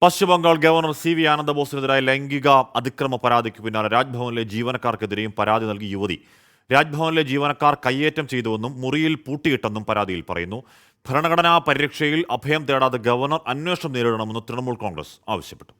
Paschim Bangal governor CV ആനന്ദബോസിനെതിരായ ലൈംഗിക അതിക്രമ പരാതിക്ക് പിന്നാലെ രാജ്ഭവനിലെ ജീവനക്കാർക്കെതിരെയും പരാതി നൽകി യുവതി. രാജ്ഭവനിലെ ജീവനക്കാർ കയ്യേറ്റം ചെയ്തുവെന്നും മുറിയിൽ പൂട്ടിയിട്ടെന്നും പരാതിയിൽ പറയുന്നു. ഭരണഘടനാ പരിരക്ഷയിൽ അഭയം തേടാതെ ഗവർണർ അന്വേഷണം നേരിടണമെന്ന് തൃണമൂൽ കോൺഗ്രസ് ആവശ്യപ്പെട്ടു.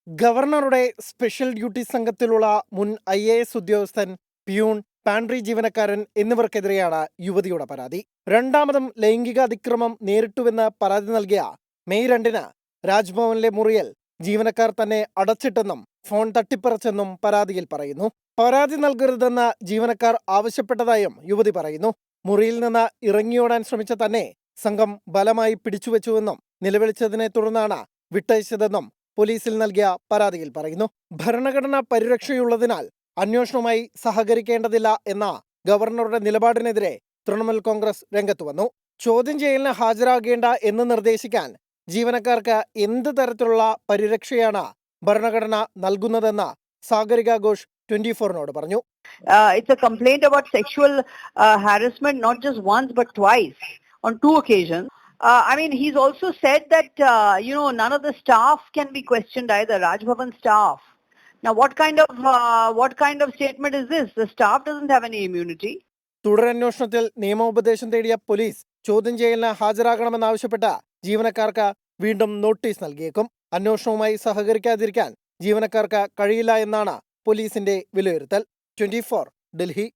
ഗവർണറുടെ സ്പെഷ്യൽ ഡ്യൂട്ടി സംഘത്തിലുള്ള മുൻ IAS ഉദ്യോഗസ്ഥൻ, പ്യൂൺ, പാൻട്രി ജീവനക്കാരൻ എന്നിവർക്കെതിരെയാണ് യുവതിയുടെ പരാതി. രണ്ടാമതും ലൈംഗിക അതിക്രമം നേരിട്ടുവെന്ന് പരാതി നൽകിയ മെയ് 2-ന് രാജ്ഭവനിലെ മുറിയിൽ ജീവനക്കാർ തന്നെ അടച്ചിട്ടെന്നും ഫോൺ തട്ടിപ്പറിച്ചെന്നും പരാതിയിൽ പറയുന്നു. പരാതി നൽകരുതെന്ന് ജീവനക്കാർ ആവശ്യപ്പെട്ടതായും യുവതി പറയുന്നു. മുറിയിൽ നിന്ന് ഇറങ്ങിയോടാൻ ശ്രമിച്ച തന്നെ സംഘം ബലമായി പിടിച്ചുവെച്ചുവെന്നും നിലവിളിച്ചതിനെ തുടർന്നാണ് വിട്ടയച്ചതെന്നും പോലീസിൽ നൽകിയ പരാതിയിൽ പറയുന്നു. ഭരണഘടനാ പരിരക്ഷയുള്ളതിനാൽ അന്വേഷണവുമായി സഹകരിക്കേണ്ടതില്ല എന്ന ഗവർണറുടെ നിലപാടിനെതിരെ തൃണമൂൽ കോൺഗ്രസ് രംഗത്തു വന്നു. ചോദ്യം ചെയ്യലിന് ഹാജരാകേണ്ട എന്ന് നിർദ്ദേശിക്കാൻ ജീവനക്കാർക്ക് എന്ത് തരത്തിലുള്ള പരിരക്ഷയാണ് ഭരണഘടന നൽകുന്നതെന്ന് സാഗരിക ഘോഷ് 24-നോട് പറഞ്ഞു. It's a complaint about sexual harassment, not just once but twice, on 2 occasions. He's also said that, none of the staff can be questioned either, Raj Bhavan staff. Now, what kind of statement is this? The staff doesn't have any immunity. തുടരന്വേഷണത്തിൽ നിയമോപദേശം തേടിയ police ചോദ്യം ചെയ്യലിന് ഹാജരാകണമെന്നാവശ്യപ്പെട്ട ജീവനക്കാർക്ക് വീണ്ടും notice നൽകിയേക്കും. അന്വേഷണവുമായി സഹകരിക്കാതിരിക്കാൻ ജീവനക്കാർക്ക് കഴിയില്ല എന്നാണ് പോലീസിന്റെ വിലയിരുത്തൽ. 24 ഡൽഹി.